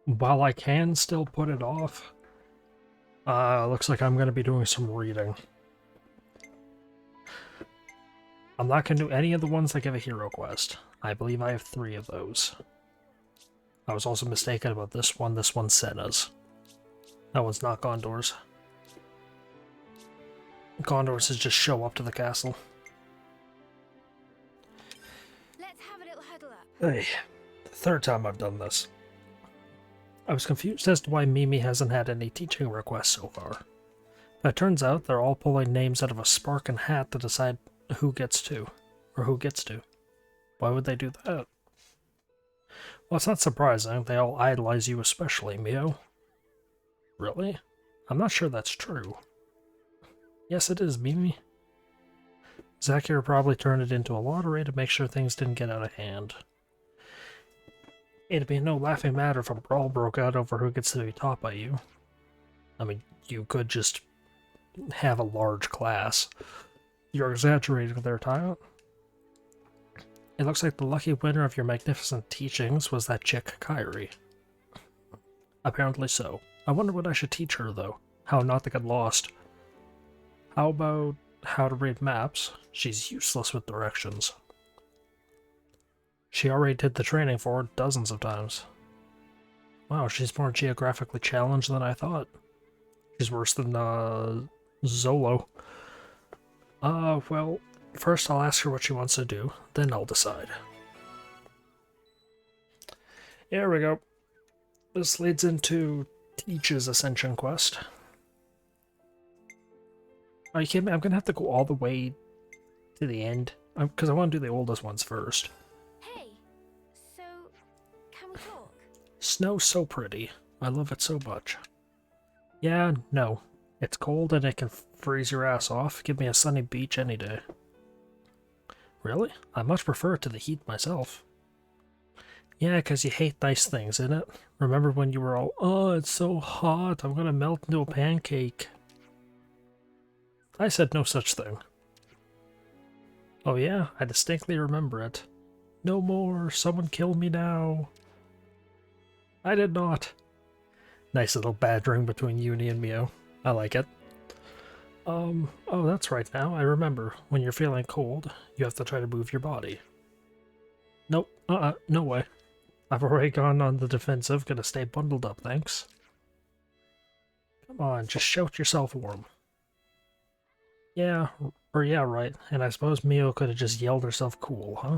While I can still put it off, looks like I'm going to be doing some reading. I'm not going to do any of the ones that give a hero quest. I believe I have 3 of those. I was also mistaken about this one. This one's Senna's. That one's not Gondor's. Gondor's is just show up to the castle. Let's have a little huddle up. Hey, the 3rd time I've done this. I was confused as to why Mimi hasn't had any teaching requests so far. But it turns out they're all pulling names out of a sparking hat to decide who gets to. Or who gets to. Why would they do that? Well, it's not surprising. They all idolize you especially, Mio. Really? I'm not sure that's true. Yes, it is, Mimi. Zakir probably turned it into a lottery to make sure things didn't get out of hand. It'd be no laughing matter if a brawl broke out over who gets to be taught by you. I mean, you could just have a large class. You're exaggerating there, Tyot. It looks like the lucky winner of your magnificent teachings was that chick, Kyrie. Apparently so. I wonder what I should teach her, though. How not to get lost. How about how to read maps? She's useless with directions. She already did the training for it dozens of times. Wow, she's more geographically challenged than I thought. She's worse than, Zolo. Well, first I'll ask her what she wants to do, then I'll decide. Here we go. This leads into Teach's Ascension quest. Are you kidding me? I'm gonna have to go all the way to the end, because I want to do the oldest ones first. Hey, so can we talk? Snow's so pretty. I love it so much. Yeah, no. It's cold and it can freeze your ass off. Give me a sunny beach any day. Really? I much prefer it to the heat myself. Yeah, because you hate nice things, innit? Remember when you were all, oh, it's so hot, I'm gonna melt into a pancake. I said no such thing. Oh yeah, I distinctly remember it. No more, someone kill me now. I did not. Nice little badgering between Uni and Mio. I like it. Oh, that's right now, I remember. When you're feeling cold, you have to try to move your body. Nope, no way. I've already gone on the defensive, gonna stay bundled up, thanks. Come on, just shout yourself warm. Yeah, or yeah, right, and I suppose Mio could have just yelled herself cool, huh?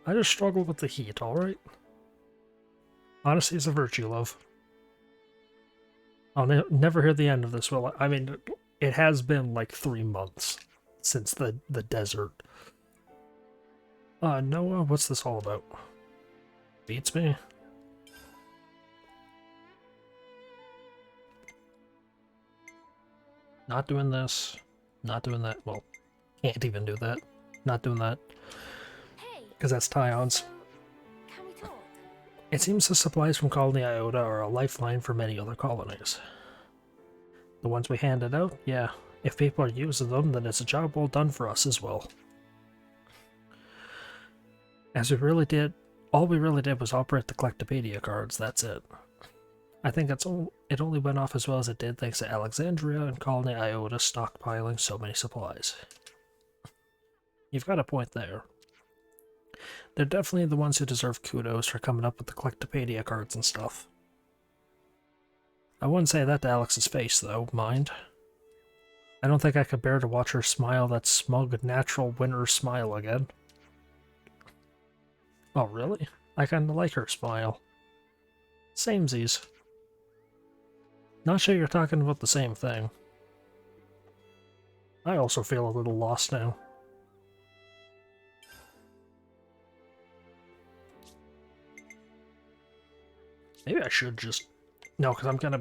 I just struggle with the heat, alright? Honesty is a virtue, love. I'll never hear the end of this, will I? I mean, it has been like 3 months since the desert. Noah, what's this all about? Beats me. Not doing this. Not doing that. Well, can't even do that. Not doing that. Hey, Because that's Tyon's. so can we talk? It seems the supplies from Colony Iota are a lifeline for many other colonies. The ones we handed out, yeah. If people are using them, then it's a job well done for us as well. As we really did, all we really did was operate the Collectopedia cards, that's it. I think it only went off as well as it did thanks to Alexandria and Colony Iota stockpiling so many supplies. You've got a point there. They're definitely the ones who deserve kudos for coming up with the Collectopedia cards and stuff. I wouldn't say that to Alex's face, though, mind. I don't think I could bear to watch her smile that smug, natural winner smile again. Oh, really? I kinda like her smile. Samesies. Not sure you're talking about the same thing. I also feel a little lost now. Maybe I should just... No, because I'm gonna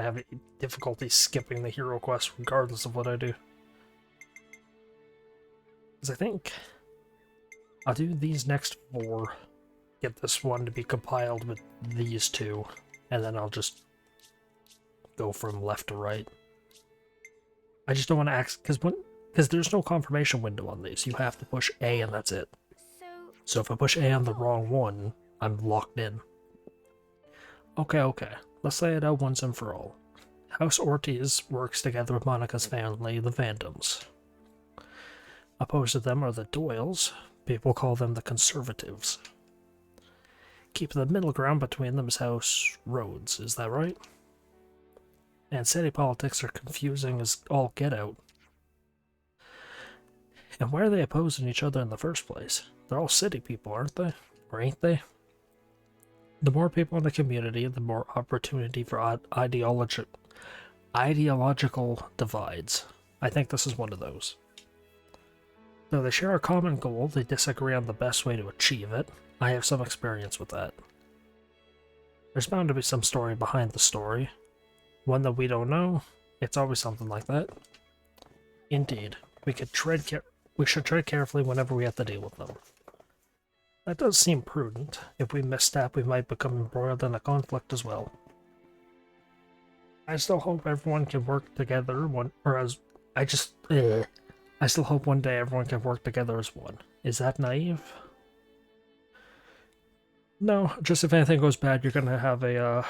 have difficulty skipping the hero quest regardless of what I do. Because I think I'll do these next 4, get this one to be compiled with these 2, and then I'll just go from left to right. I just don't want to ask, because there's no confirmation window on these. You have to push A and that's it. So So if I push A on the wrong one, I'm locked in. Okay. Let's lay it out once and for all. House Ortiz works together with Monica's family, the Vandoms. Opposed to them are the Doyles. People call them the Conservatives. Keeping the middle ground between them is House Rhodes, is that right? And city politics are confusing as all get out. And why are they opposing each other in the first place? They're all city people, aren't they? Or ain't they? The more people in the community, the more opportunity for ideological divides. I think this is one of those. Though they share a common goal, they disagree on the best way to achieve it. I have some experience with that. There's bound to be some story behind the story. One that we don't know. It's always something like that. Indeed, we should tread carefully whenever we have to deal with them. That does seem prudent. If we misstep, we might become embroiled in a conflict as well. I still hope everyone can work together I still hope one day everyone can work together as one. Is that naive? No, just if anything goes bad, you're gonna have a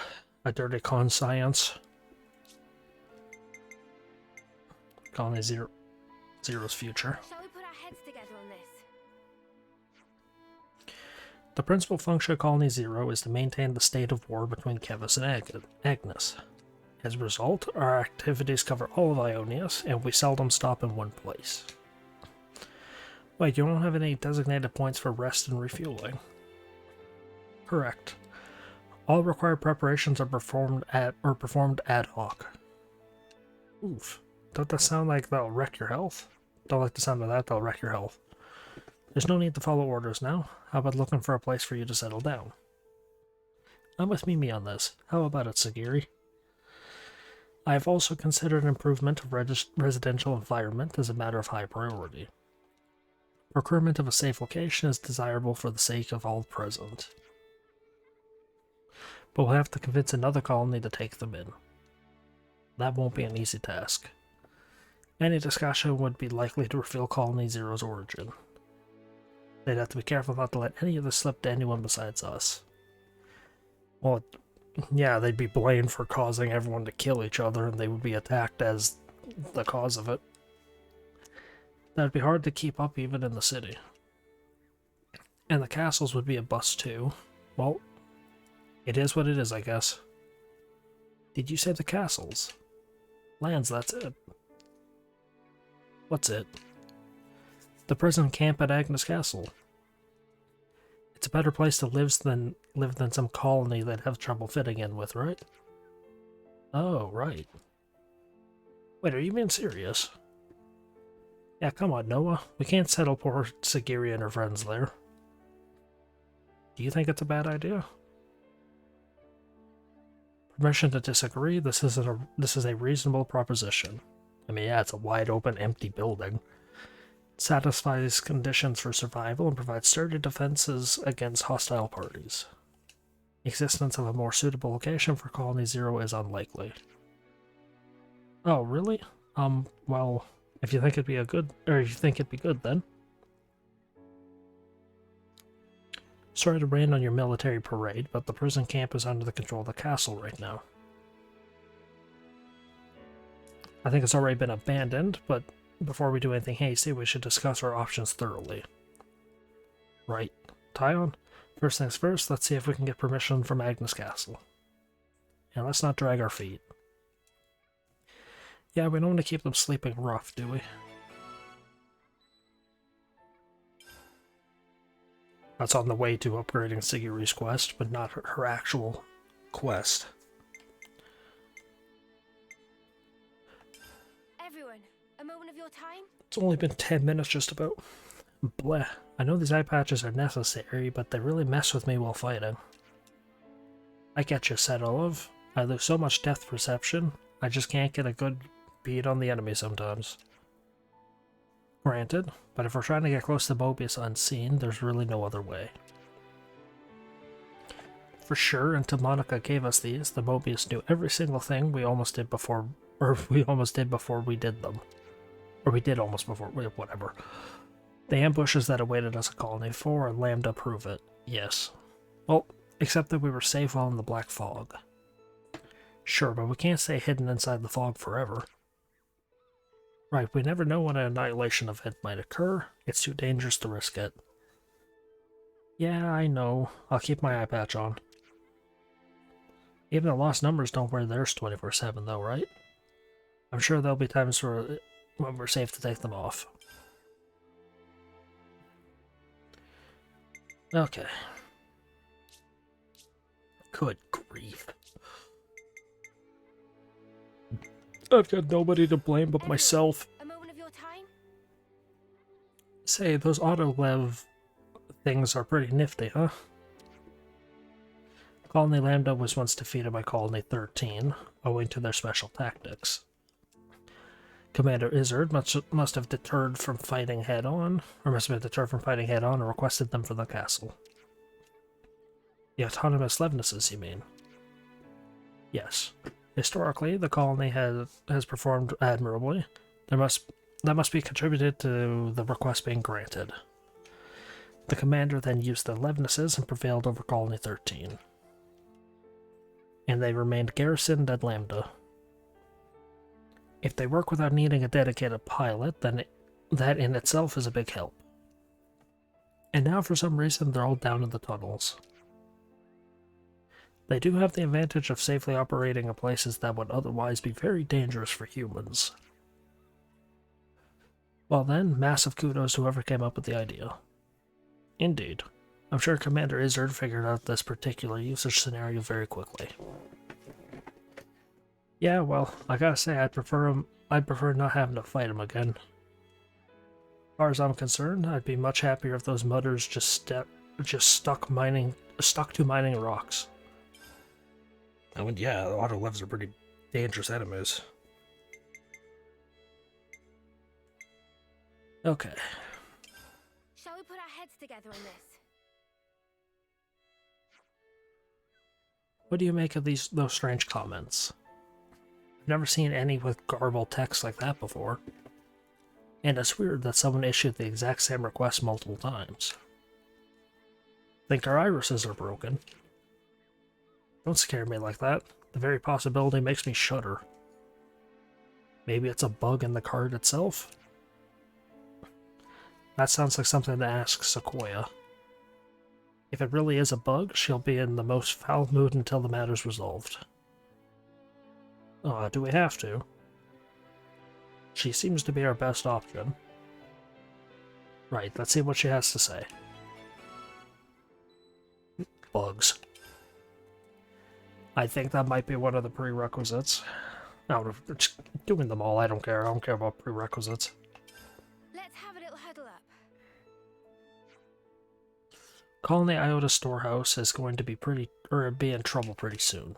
dirty conscience. Colony Zero's future. Shall we put our heads together on this? The principal function of Colony Zero is to maintain the state of war between Kevis and Agnes. As a result, our activities cover all of Ionius, and we seldom stop in one place. Wait, you don't have any designated points for rest and refueling? Correct. All required preparations are performed ad hoc. Oof. Don't that sound like that'll wreck your health? Don't like the sound of that, that'll wreck your health. There's no need to follow orders now. How about looking for a place for you to settle down? I'm with Mimi on this. How about it, Sagiri? I have also considered improvement of residential environment as a matter of high priority. Procurement of a safe location is desirable for the sake of all present. But we'll have to convince another colony to take them in. That won't be an easy task. Any discussion would be likely to reveal Colony Zero's origin. They'd have to be careful not to let any of this slip to anyone besides us. Well, yeah, they'd be blamed for causing everyone to kill each other, and they would be attacked as the cause of it. That'd be hard to keep up even in the city. And the castles would be a bust too. Well, it is what it is, I guess. Did you say the castles? Lands, that's it. What's it? The prison camp at Agnes Castle. It's a better place to live than some colony that have trouble fitting in with, right? Oh, right. Wait, are you being serious? Yeah, come on, Noah. We can't settle poor Sagiri and her friends there. Do you think it's a bad idea? Permission to disagree? This is a reasonable proposition. I mean, yeah, it's a wide open, empty building. It satisfies conditions for survival and provides sturdy defenses against hostile parties. Existence of a more suitable location for Colony Zero is unlikely. Oh, really? Well, if you think it'd be good, then. Sorry to rain on your military parade, but the prison camp is under the control of the castle right now. I think it's already been abandoned, but before we do anything hasty, we should discuss our options thoroughly. Right. Tyon, first things first, let's see if we can get permission from Agnes Castle. And let's not drag our feet. Yeah, we don't want to keep them sleeping rough, do we? That's on the way to upgrading Sigiri's quest, but not her actual quest. Everyone, a moment of your time? It's only been 10 minutes just about. Bleh. I know these eye patches are necessary, but they really mess with me while fighting. I get you, Sedolov. I lose so much depth perception, I just can't get a good bead on the enemy sometimes. Granted, but if we're trying to get close to Mobius unseen, there's really no other way. For sure, until Monica gave us these, the Mobius knew every single thing we almost did before we did them. Or we did almost before, whatever. The ambushes that awaited us at Colony 4 and Lambda prove it, yes. Well, except that we were safe while in the black fog. Sure, but we can't stay hidden inside the fog forever. Right, we never know when an annihilation event might occur. It's too dangerous to risk it. Yeah, I know. I'll keep my eye patch on. Even the lost numbers don't wear theirs 24/7 though, right? I'm sure there'll be times when we're safe to take them off. Okay. Good grief. I've got nobody to blame but myself. A moment of your time? Say, those auto-lev things are pretty nifty, huh? Colony Lambda was once defeated by Colony 13, owing to their special tactics. Commander Izzard must have deterred from fighting head-on, and requested them for the castle. The autonomous Levnesses, you mean? Yes. Historically, the colony has performed admirably. That must be contributed to the request being granted. The commander then used the Levnesses and prevailed over Colony 13. And they remained garrisoned at Lambda. If they work without needing a dedicated pilot, then that in itself is a big help. And now for some reason they're all down in the tunnels. They do have the advantage of safely operating in places that would otherwise be very dangerous for humans. Well then, massive kudos to whoever came up with the idea. Indeed. I'm sure Commander Izzard figured out this particular usage scenario very quickly. Yeah, well, I gotta say, I'd prefer not having to fight him again. As far as I'm concerned, I'd be much happier if those mudders just stuck to mining rocks. I mean, yeah, auto-levs are pretty dangerous enemies. Okay. Shall we put our heads together on this? What do you make of those strange comments? I've never seen any with garbled text like that before. And it's weird that someone issued the exact same request multiple times. Think our irises are broken? Don't scare me like that. The very possibility makes me shudder. Maybe it's a bug in the card itself? That sounds like something to ask Sequoia. If it really is a bug, she'll be in the most foul mood until the matter's resolved. Do we have to? She seems to be our best option. Right, let's see what she has to say. Bugs. I think that might be one of the prerequisites. No, just doing them all, I don't care. I don't care about prerequisites. Let's have a little huddle up. Colony Iota Storehouse is going to be be in trouble pretty soon.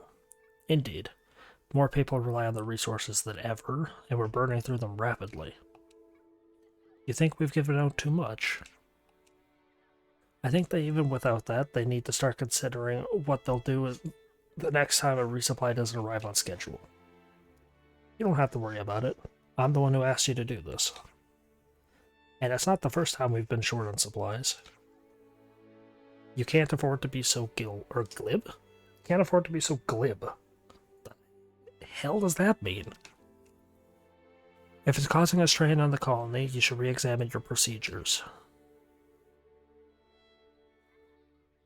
Indeed. More people rely on the resources than ever, and we're burning through them rapidly. You think we've given out too much? I think that even without that, they need to start considering what they'll do the next time a resupply doesn't arrive on schedule. You don't have to worry about it. I'm the one who asked you to do this. And it's not the first time we've been short on supplies. You can't afford to be so glib? Can't afford to be so glib. What the hell does that mean? If it's causing a strain on the colony, you should re-examine your procedures.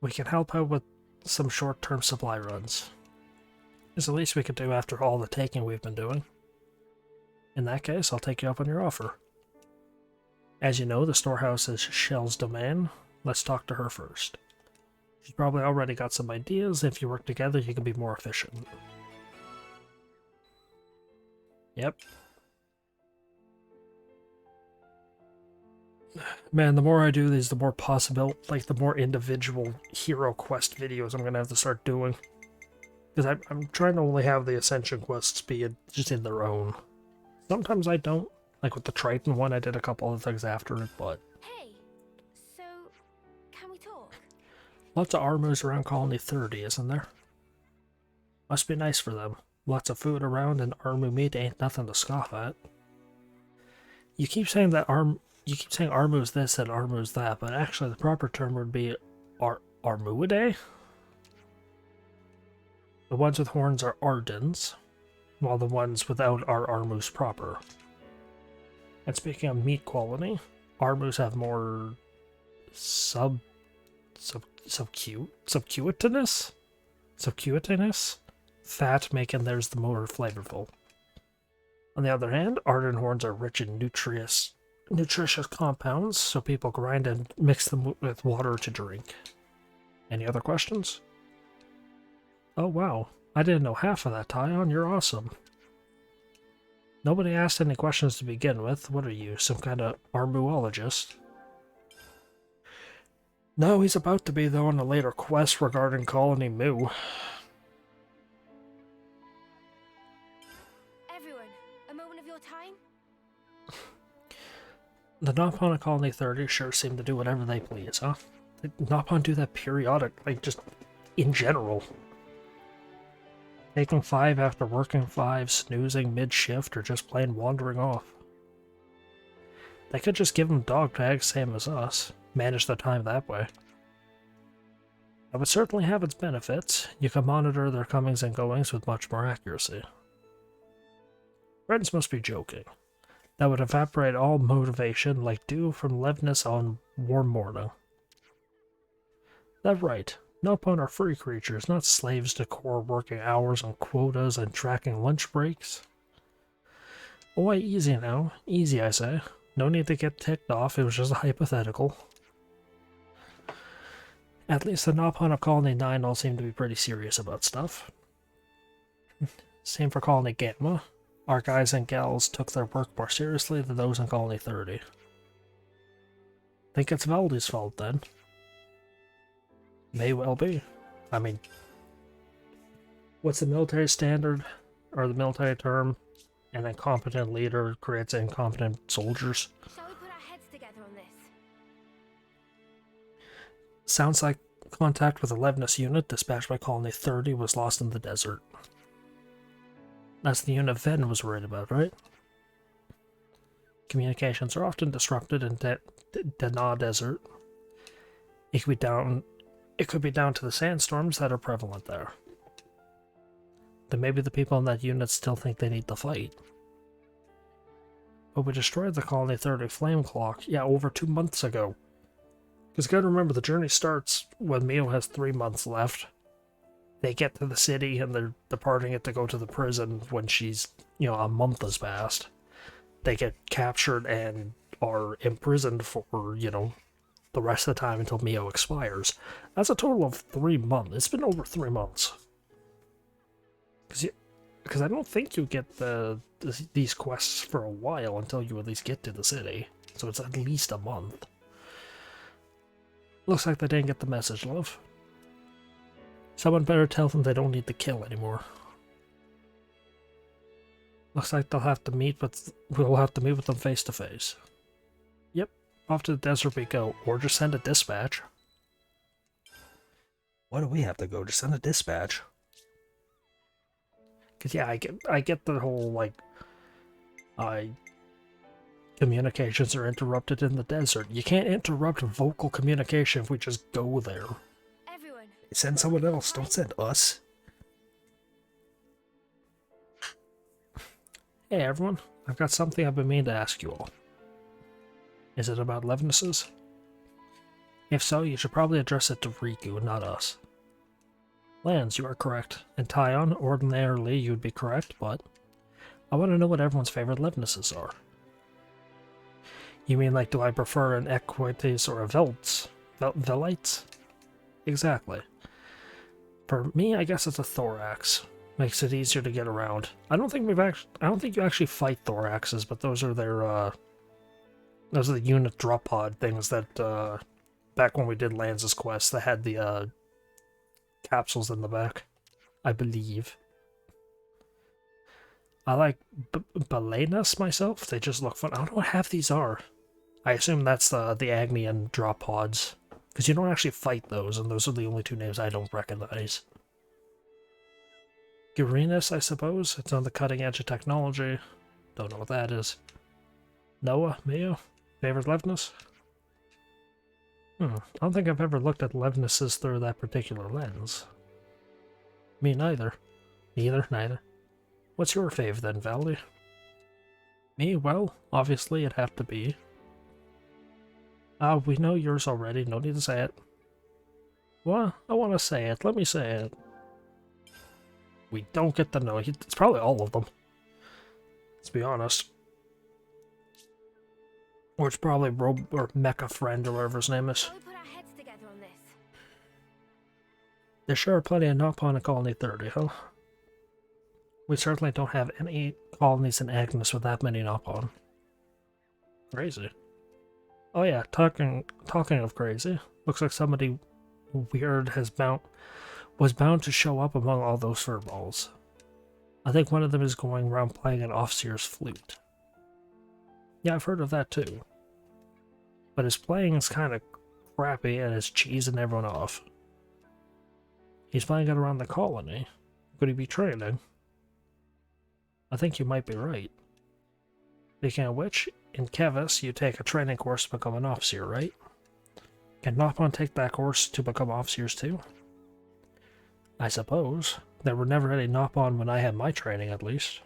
We can help out with some short-term supply runs. It's the least we could do after all the taking we've been doing. In that case, I'll take you up on your offer. As you know, the storehouse is Shell's domain. Let's talk to her first. She's probably already got some ideas. If you work together, you can be more efficient. Yep. Man, the more I do these, the more the more individual hero quest videos I'm gonna have to start doing. Because I'm trying to only have the Ascension quests be just in their own. Sometimes I don't. Like with the Triton one, I did a couple of things after it, but... Hey, so, can we talk? Lots of armors around Colony 30, isn't there? Must be nice for them. Lots of food around and Armu meat ain't nothing to scoff at. You keep saying Armu's this and Armu's that, but actually the proper term would be Armuidae? The ones with horns are Ardens, while the ones without are Armus proper. And speaking of meat quality, Armus have more subcutaneous fat, making theirs the more flavorful. On the other hand, Arden horns are rich in nutritious compounds, so people grind and mix them with water to drink. Any other questions? Oh wow, I didn't know half of that, Tyon. You're awesome. Nobody asked any questions to begin with. What are you, some kind of armuologist? No, he's about to be, though, on a later quest regarding Colony Mu. Everyone, a moment of your time? The Nopon of Colony 30 sure seem to do whatever they please, huh? The Nopon do that periodic, like, just in general. Taking 5 after working 5, snoozing mid-shift, or just plain wandering off. They could just give them dog tags, same as us. Manage their time that way. It would certainly have its benefits. You can monitor their comings and goings with much more accuracy. Friends must be joking. That would evaporate all motivation like dew from leveness on warm morning. That's right. Nopon are free creatures, not slaves to core working hours and quotas and tracking lunch breaks. Oh, why, easy now. Easy, I say. No need to get ticked off, it was just a hypothetical. At least the Nopon of Colony 9 all seem to be pretty serious about stuff. Same for Colony Gamma. Our guys and gals took their work more seriously than those in Colony 30. Think it's Valdi's fault, then? May well be. I mean, what's the military standard, or the military term? An incompetent leader creates incompetent soldiers. Shall we put our heads together on this? Sounds like contact with a Levenus unit dispatched by Colony 30 was lost in the desert. That's the unit Ven was worried about, right? Communications are often disrupted in Dana Desert. It could be down to the sandstorms that are prevalent there. Then maybe the people in that unit still think they need to fight. But we destroyed the Colony 30 flame clock, yeah, over 2 months ago. Because you gotta remember, the journey starts when Mio has 3 months left. They get to the city and they're departing it to go to the prison when she's, a month has passed. They get captured and are imprisoned for, the rest of the time until Mio expires. That's a total of 3 months. It's been over 3 months. Because I don't think you get these quests for a while until you at least get to the city. So it's at least a month. Looks like they didn't get the message, love. Someone better tell them they don't need to kill anymore. Looks like we'll have to meet with them face to face. Yep, off to the desert we go, or just send a dispatch. Why do we have to go? Just send a dispatch. Cause yeah, I get the whole communications are interrupted in the desert. You can't interrupt vocal communication if we just go there. Everyone. Send someone else, don't send us. Hey everyone, I've got something I've been meaning to ask you all. Is it about Levenuses? If so, you should probably address it to Riku, not us. Lance, you are correct. And Tyon, ordinarily you'd be correct, but I want to know what everyone's favorite Levenuses are. You mean like, do I prefer an Equites or a Velts? Velites? Exactly. For me, I guess it's a Thorax. Makes it easier to get around. I don't think you actually fight Thoraxes, but those are those are the unit drop pod things that, back when we did Lance's quest, they had the, capsules in the back, I believe. I like Balenas myself. They just look fun. I don't know what half these are. I assume that's the Agnian drop pods, because you don't actually fight those, and those are the only 2 names I don't recognize. Gyrinus, I suppose. It's on the cutting edge of technology. Don't know what that is. Noah, Mio, favorite Levenus? I don't think I've ever looked at Levenuses through that particular lens. Me neither. Neither. What's your fave then, Valley? Me? Well, obviously it'd have to be. We know yours already, no need to say it. Well, I want to say it, let me say it. We don't get to know. It's probably all of them. Let's be honest. Or it's probably or Mecha Friend or whatever his name is. Shall we put our heads together on this? There sure are plenty of Nopon in Colony 30, huh? We certainly don't have any colonies in Agnes with that many Nopon. Crazy. Oh yeah, talking of crazy, looks like somebody weird was bound to show up among all those furballs. I think one of them is going around playing an Officer's flute. Yeah, I've heard of that too. But his playing is kind of crappy and is cheesing everyone off. He's playing it around the colony. Could he be training? I think you might be right. Speaking of which, in Kevis, you take a training course to become an officer, right? Can Nopon take that course to become officers too? I suppose. There were never any Nopon when I had my training, at least.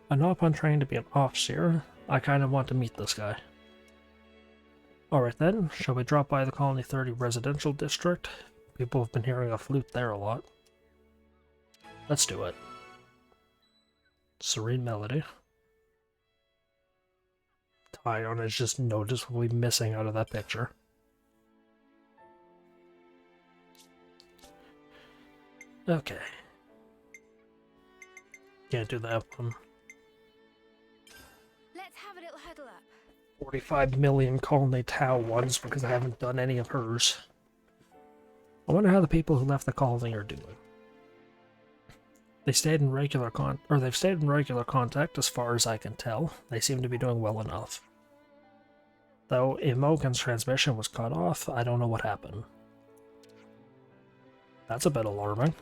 A Nopon trained to be an officer. I kind of want to meet this guy. Alright then, shall we drop by the Colony 30 residential district? People have been hearing a flute there a lot. Let's do it. Serene melody. Tyon is just noticeably missing out of that picture. Okay. Can't do that one. Let's have a little huddle up. 45 million Colony Tau ones because I haven't done any of hers. I wonder how the people who left the colony are doing. They've stayed in regular contact as far as I can tell. They seem to be doing well enough. Though Imogen's transmission was cut off, I don't know what happened. That's a bit alarming.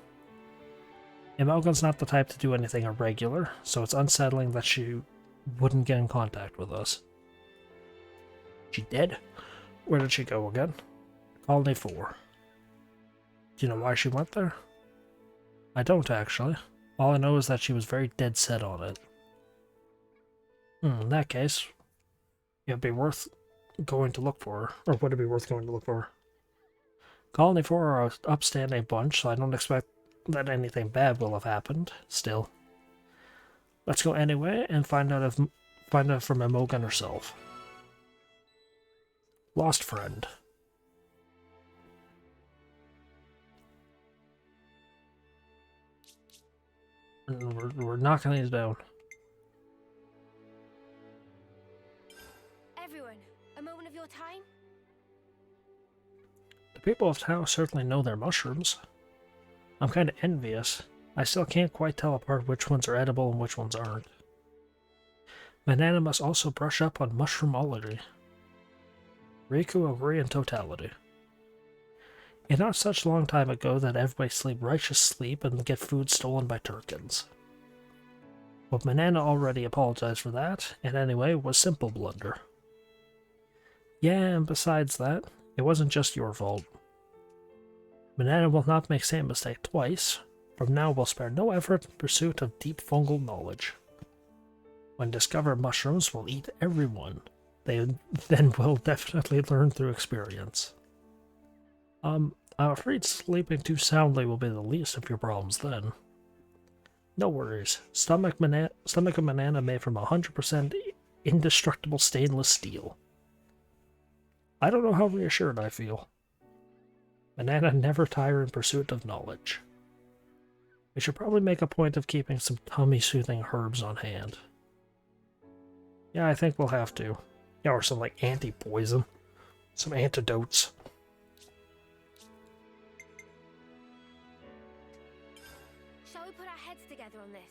Imogen's not the type to do anything irregular, so it's unsettling that she wouldn't get in contact with us. She did? Where did she go again? Colony 4. Do you know why she went there? I don't, actually. All I know is that she was very dead set on it. In that case, it'd be worth going to look for her. Or would it be worth going to look for her? Colony 4 are an upstanding bunch, so I don't expect that anything bad will have happened. Still. Let's go anyway and find out from Imogen herself. Lost friend. We're knocking these down. Everyone, a moment of your time? The people of Tau certainly know their mushrooms. I'm kind of envious. I still can't quite tell apart which ones are edible and which ones aren't. Banana must also brush up on mushroomology. Riku agree in totality. It's not such a long time ago that everybody sleep righteous sleep and get food stolen by Turkins. But Banana already apologized for that, and anyway, was simple blunder. Yeah, and besides that, it wasn't just your fault. Banana will not make same mistake twice. From now we'll spare no effort in pursuit of deep fungal knowledge. When discovered mushrooms will eat everyone. They then will definitely learn through experience. I'm afraid sleeping too soundly will be the least of your problems then. No worries. Stomach of banana made from 100% indestructible stainless steel. I don't know how reassured I feel. Banana never tire in pursuit of knowledge. We should probably make a point of keeping some tummy-soothing herbs on hand. Yeah, I think we'll have to. Yeah, or some like anti-poison. Some antidotes. Shall we put our heads together on this?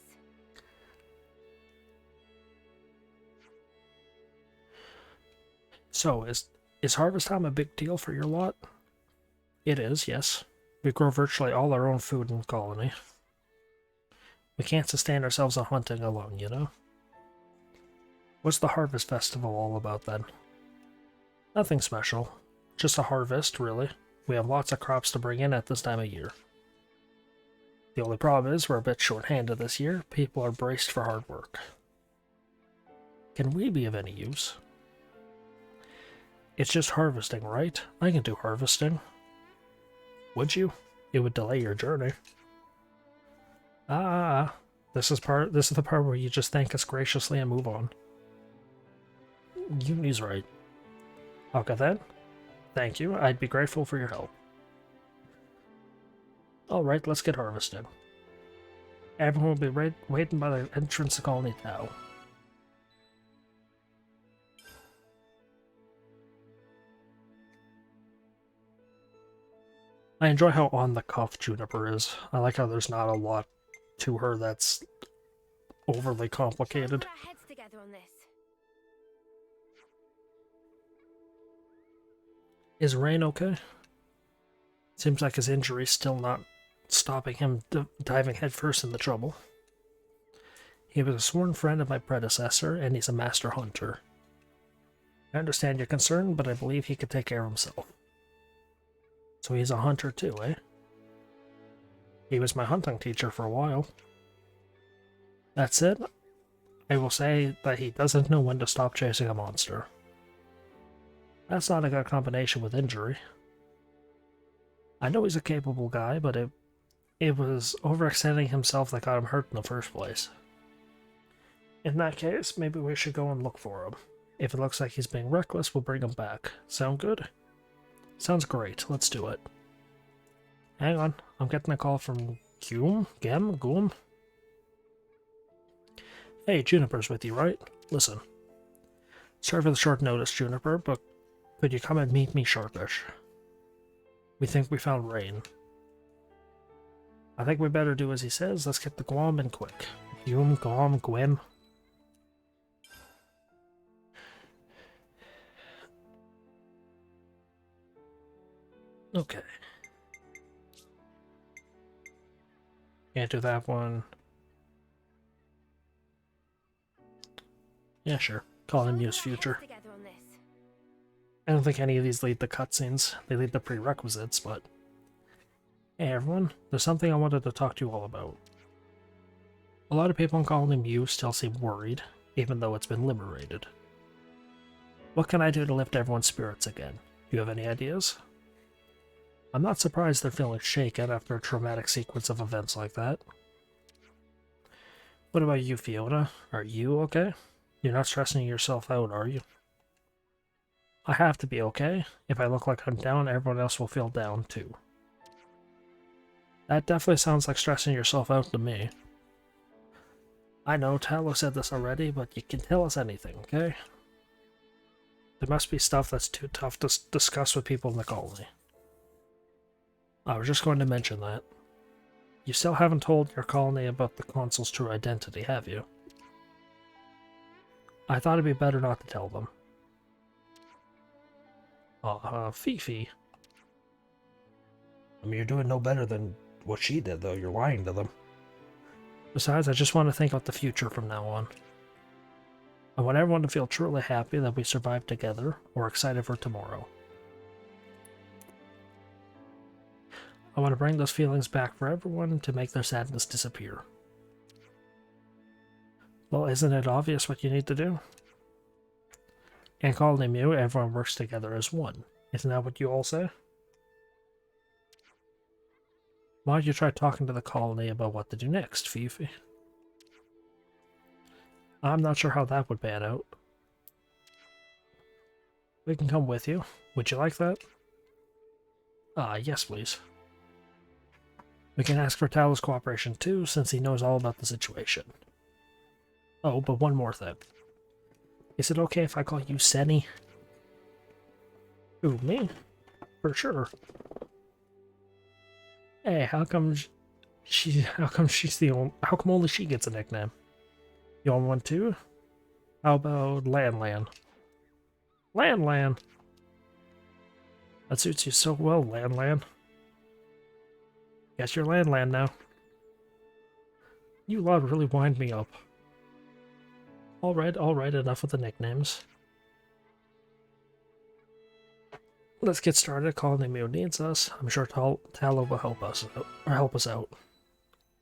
So, is harvest time a big deal for your lot? It is, yes. We grow virtually all our own food in the colony. We can't sustain ourselves on hunting alone, you know? What's the harvest festival all about then? Nothing special. Just a harvest, really. We have lots of crops to bring in at this time of year. The only problem is we're a bit short-handed this year. People are braced for hard work. Can we be of any use? It's just harvesting, right? I can do harvesting. Would you? It would delay your journey. This is the part where you just thank us graciously and move on. Uni's right. Okay then. Thank you. I'd be grateful for your help. Alright, let's get harvested. Everyone will be waiting by the entrance to Colony now. I enjoy how on-the-cuff Juniper is. I like how there's not a lot to her that's overly complicated. Put our heads together on this. Is Rain okay? Seems like his injury's still not stopping him diving headfirst in the trouble. He was a sworn friend of my predecessor, and he's a master hunter. I understand your concern, but I believe he could take care of himself. So he's a hunter too, eh? He was my hunting teacher for a while. That's it. I will say that he doesn't know when to stop chasing a monster. That's not a good combination with injury. I know he's a capable guy, but it was overextending himself that got him hurt in the first place. In that case, maybe we should go and look for him. If it looks like he's being reckless, we'll bring him back. Sound good? Sounds great. Let's do it. Hang on. I'm getting a call from Goom? Hey, Juniper's with you, right? Listen. Sorry for the short notice, Juniper, but could you come and meet me sharpish? We think we found Rain. I think we better do as he says. Let's get the Guam in quick. Gwem. Okay. Can't do that one. Yeah, sure. Call him Muse Future. I don't think any of these lead the cutscenes. They lead the prerequisites, but... Hey everyone, there's something I wanted to talk to you all about. A lot of people in Colony Muse still seem worried, even though it's been liberated. What can I do to lift everyone's spirits again? Do you have any ideas? I'm not surprised they're feeling shaken after a traumatic sequence of events like that. What about you, Fiona? Are you okay? You're not stressing yourself out, are you? I have to be okay. If I look like I'm down, everyone else will feel down too. That definitely sounds like stressing yourself out to me. I know, Talo said this already, but you can tell us anything, okay? There must be stuff that's too tough to discuss with people in the colony. I was just going to mention that. You still haven't told your colony about the consul's true identity, have you? I thought it'd be better not to tell them. Fifi. I mean, you're doing no better than what she did, though. You're lying to them. Besides, I just want to think about the future from now on. I want everyone to feel truly happy that we survived together, or excited for tomorrow. I want to bring those feelings back for everyone to make their sadness disappear. Well, isn't it obvious what you need to do? In Colony Mew, everyone works together as one. Isn't that what you all say? Why don't you try talking to the colony about what to do next, Fifi? I'm not sure how that would pan out. We can come with you. Would you like that? Yes please. We can ask for Talo's cooperation too, since he knows all about the situation. Oh, but one more thing. Is it okay if I call you Senny? Who, me? For sure. Hey, how come only she gets a nickname? You want one too? How about Lan? Lan! That suits you so well, Lan. Guess you're Lan now. You lot really wind me up. Alright, enough with the nicknames. Let's get started. Colony Mew needs us. I'm sure Talo will help us out.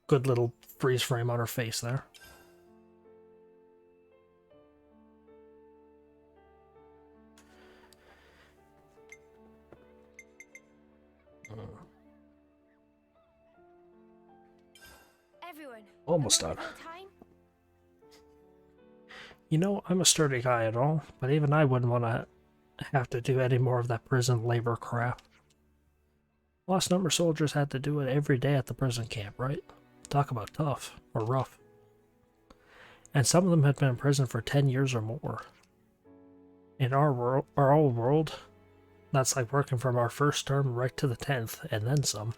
good little freeze frame on her face there. Everyone. Almost am I done. on time? You know, I'm a sturdy guy and all, but even I wouldn't want to have to do any more of that prison labor crap. Lost number soldiers had to do it every day at the prison camp, right? Talk about tough, or rough. And some of them had been in prison for 10 years or more. In our old world, that's like working from our first term right to the 10th, and then some.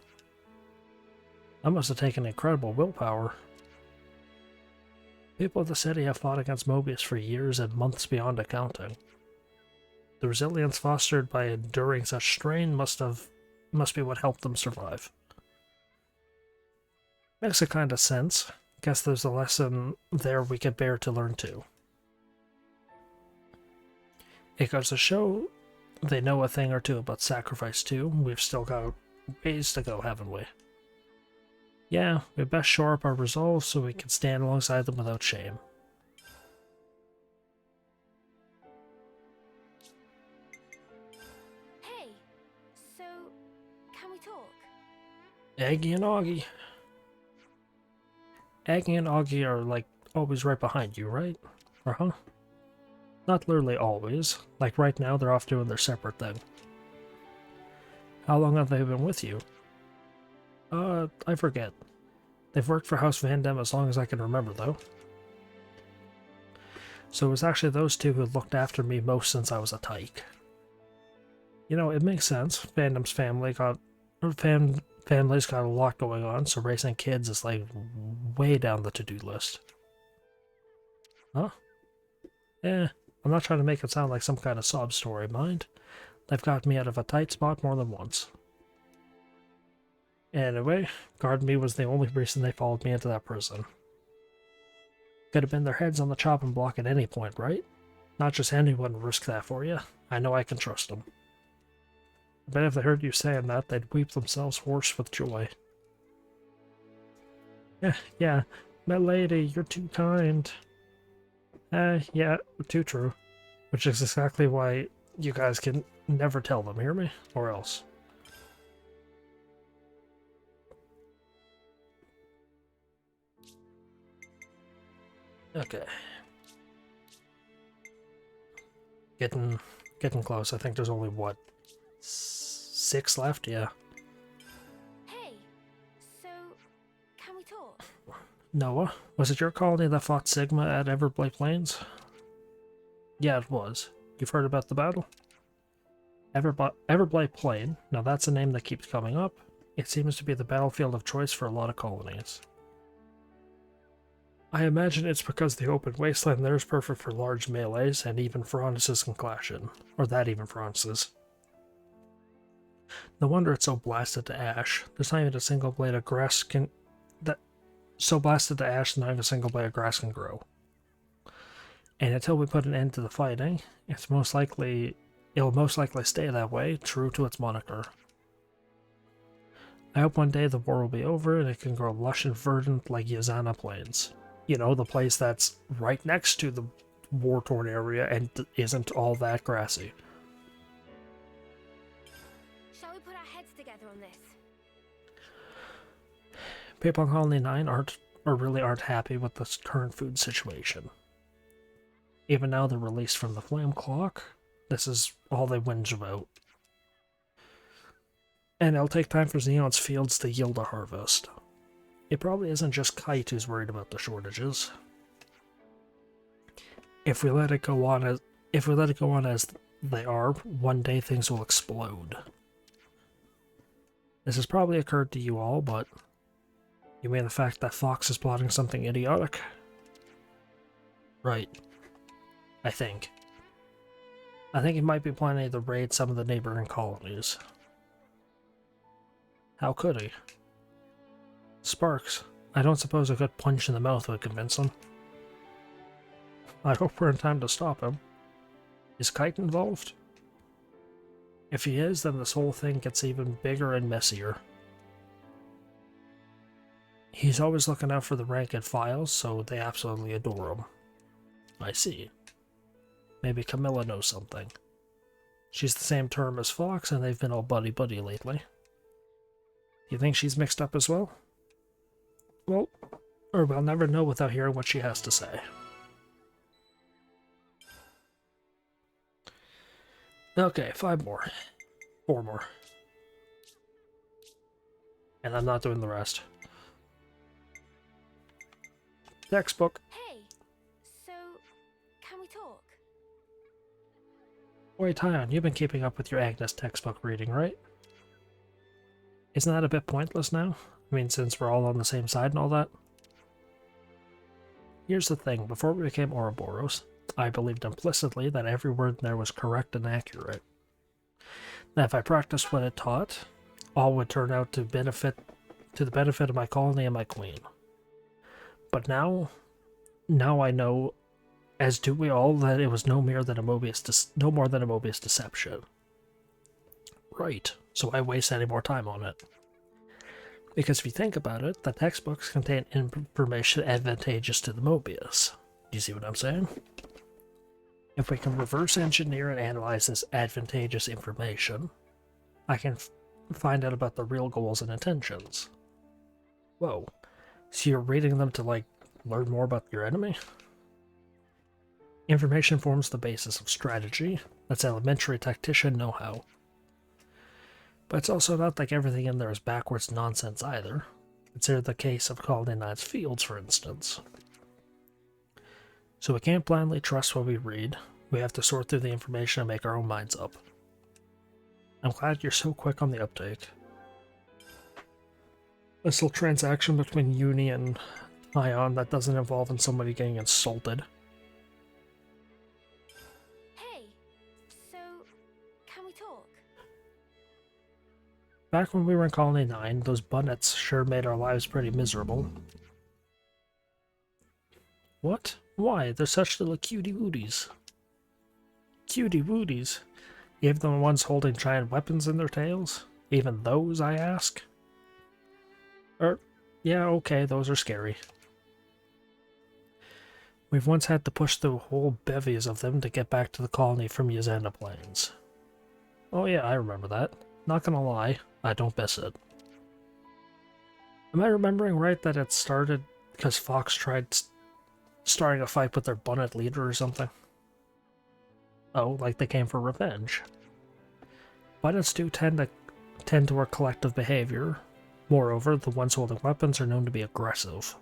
That must have taken incredible willpower. People of the city have fought against Mobius for years and months beyond accounting. The resilience fostered by enduring such strain must be what helped them survive. Makes a kind of sense. Guess there's a lesson there we could bear to learn too. It goes to show they know a thing or two about sacrifice too. We've still got ways to go, haven't we? Yeah, we best shore up our resolve so we can stand alongside them without shame. Hey, so can we talk? Aggie and Augie. Aggie and Augie are like always right behind you, right? Or huh? Not literally always. Like right now they're off doing their separate thing. How long have they been with you? I forget. They've worked for House Van Dam as long as I can remember, though. So it was actually those two who looked after me most since I was a tyke. You know, it makes sense. Family's got a lot going on, so raising kids is like way down the to-do list. Huh? Eh, I'm not trying to make it sound like some kind of sob story, mind. They've got me out of a tight spot more than once. Anyway, guarding me was the only reason they followed me into that prison. Could have been their heads on the chopping block at any point, right? Not just anyone would risk that for you. I know I can trust them. I bet if they heard you saying that, they'd weep themselves hoarse with joy. Yeah, my lady, you're too kind. Yeah, too true. Which is exactly why you guys can never tell them, hear me? Or else. Okay. Getting close. I think there's only, what, 6 left? Yeah. Hey, so can we talk? Noah, was it your colony that fought Sigma at Everblade Plains? Yeah, it was. You've heard about the battle? Everblade Plain, now that's a name that keeps coming up. It seems to be the battlefield of choice for a lot of colonies. I imagine it's because the open wasteland there is perfect for large melees, and even Francis can clash in. Or that even Francis. No wonder it's so blasted to ash. There's not even a single blade of grass so blasted to ash not even a single blade of grass can grow. And until we put an end to the fighting, it'll most likely stay that way, true to its moniker. I hope one day the war will be over and it can grow lush and verdant like Yazana Plains. You know, the place that's right next to the war-torn area and isn't all that grassy. Shall we put our heads together on this? People in Colony 9 really aren't happy with the current food situation. Even now they're released from the flame clock, this is all they whinge about. And it'll take time for Xeon's fields to yield a harvest. It probably isn't just Kite who's worried about the shortages. If we let it go on as they are, one day things will explode. This has probably occurred to you all, but you mean the fact that Fox is plotting something idiotic? Right. I think he might be planning to raid some of the neighboring colonies. How could he? Sparks, I don't suppose a good punch in the mouth would convince him. I hope we're in time to stop him. Is Kite involved? If he is, then this whole thing gets even bigger and messier. He's always looking out for the rank and files, so they absolutely adore him. I see. Maybe Camilla knows something. She's the same term as Fox, and they've been all buddy-buddy lately. You think she's mixed up as well? Well, or we'll never know without hearing what she has to say. Okay, 5 more. 4 more. And I'm not doing the rest. Textbook. Hey, so can we talk? Wait, Tyon, you've been keeping up with your Agnes textbook reading, right? Isn't that a bit pointless now? I mean, since we're all on the same side and all that? Here's the thing, before we became Ouroboros, I believed implicitly that every word in there was correct and accurate. That if I practiced what it taught, all would turn out to the benefit of my colony and my queen. But now I know, as do we all, that it was no more than a Mobius deception. Right, so why waste any more time on it? Because if you think about it, the textbooks contain information advantageous to the Mobius. Do you see what I'm saying? If we can reverse engineer and analyze this advantageous information, I can find out about the real goals and intentions. Whoa. So you're reading them to, like, learn more about your enemy? Information forms the basis of strategy. That's elementary tactician know-how. But it's also not like everything in there is backwards nonsense either. Consider the case of Colony 9's fields, for instance. So we can't blindly trust what we read. We have to sort through the information and make our own minds up. I'm glad you're so quick on the uptake. This little transaction between Uni and Ion that doesn't involve in somebody getting insulted. Hey, so can we talk? Back when we were in Colony 9, those bunnets sure made our lives pretty miserable. What? Why? They're such little cutie-wooties. Cutie-wooties? Even the ones holding giant weapons in their tails? Even those, I ask? Yeah, okay, those are scary. We've once had to push through whole bevies of them to get back to the colony from Yazanda Plains. Oh yeah, I remember that. Not gonna lie, I don't miss it. Am I remembering right that it started because Fox tried starting a fight with their bunnet leader or something? Oh, like they came for revenge. Bunnets do tend toward collective behavior. Moreover, the ones holding weapons are known to be aggressive.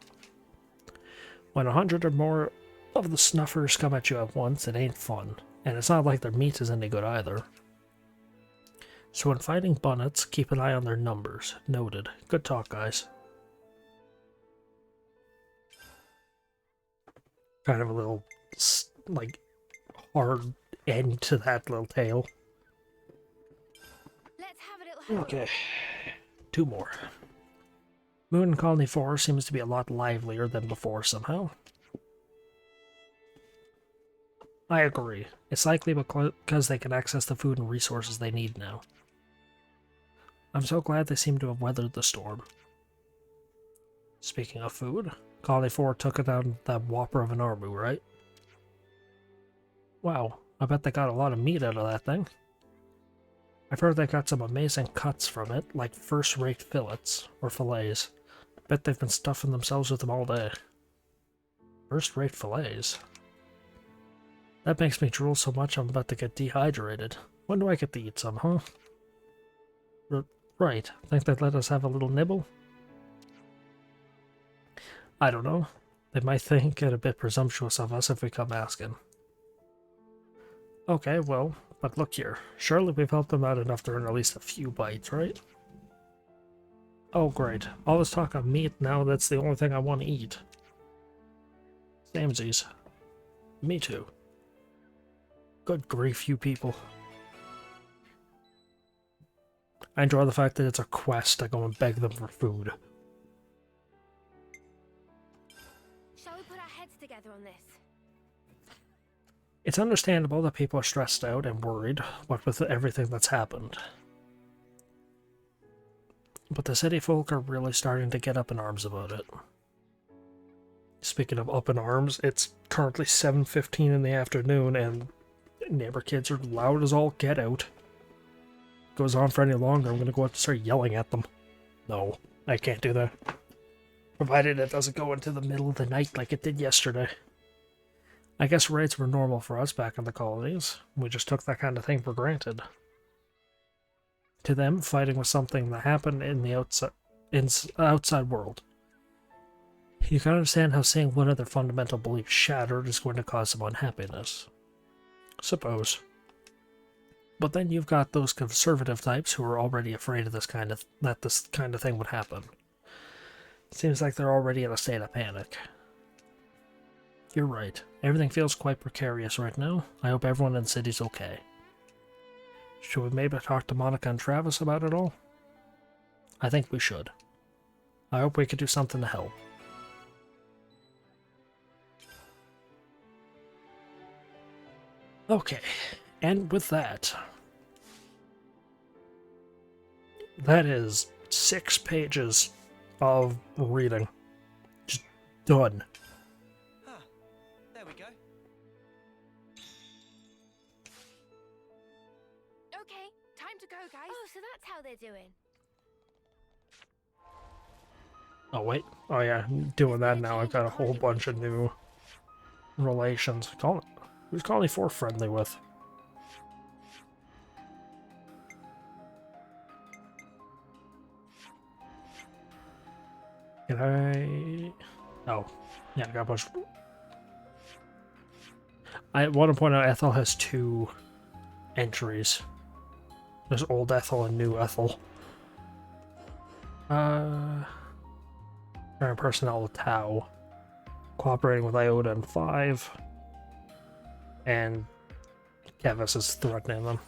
When 100 or more of the snuffers come at you at once, it ain't fun, and it's not like their meat is any good either. So when fighting bunnets, keep an eye on their numbers. Noted. Good talk, guys. Kind of a little, like, hard end to that little tale. Let's have a little Okay. 2 more. Moon Colony 4 seems to be a lot livelier than before somehow. I agree. It's likely because they can access the food and resources they need now. I'm so glad they seem to have weathered the storm. Speaking of food, Colony 4 took it down that whopper of an Armu, right? Wow, I bet they got a lot of meat out of that thing. I've heard they got some amazing cuts from it, like first-rate fillets, or fillets. Bet they've been stuffing themselves with them all day. First-rate fillets? That makes me drool so much I'm about to get dehydrated. When do I get to eat some, huh? Right, think they'd let us have a little nibble? I don't know. They might think it a bit presumptuous of us if we come asking. Okay, well, but look here. Surely we've helped them out enough to earn at least a few bites, right? Oh great, all this talk of meat now, that's the only thing I want to eat. Samesies. Me too. Good grief, you people. I enjoy the fact that it's a quest to go and beg them for food. Shall we put our heads together on this? It's understandable that people are stressed out and worried, what with everything that's happened. But the city folk are really starting to get up in arms about it. Speaking of up in arms, it's currently 7:15 in the afternoon and neighbor kids are loud as all get out. Goes on for any longer, I'm gonna go out and start yelling at them. No, I can't do that. Provided it doesn't go into the middle of the night like it did yesterday. I guess raids were normal for us back in the colonies. We just took that kind of thing for granted. To them, fighting was something that happened in the outside world. You can understand how seeing one of their fundamental beliefs shattered is going to cause some unhappiness. Suppose. But then you've got those conservative types who are already afraid of this kind of thing would happen. Seems like they're already in a state of panic. You're right. Everything feels quite precarious right now. I hope everyone in the city's okay. Should we maybe talk to Monica and Travis about it all? I think we should. I hope we could do something to help. Okay, and with that, that is 6 pages of reading. Just done. Huh. There we go. Okay, time to go, guys. Oh, so that's how they're doing. Oh wait, oh yeah, doing that now. I've got a whole bunch of new relations. Who's Colony 4 friendly with? Can I... Oh, yeah, I got a bunch. I want to point out Ethel has 2 entries. There's old Ethel and new Ethel. Current personnel with Tau. Cooperating with Iota and 5. And Kevis is threatening them.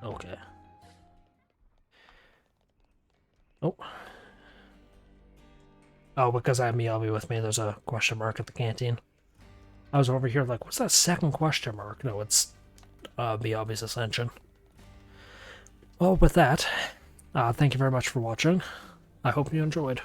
Okay. Oh. Oh, because I have Miyabi with me, there's a question mark at the canteen. I was over here like, what's that second question mark? No, it's Miyabi's Ascension. Well, with that, thank you very much for watching. I hope you enjoyed.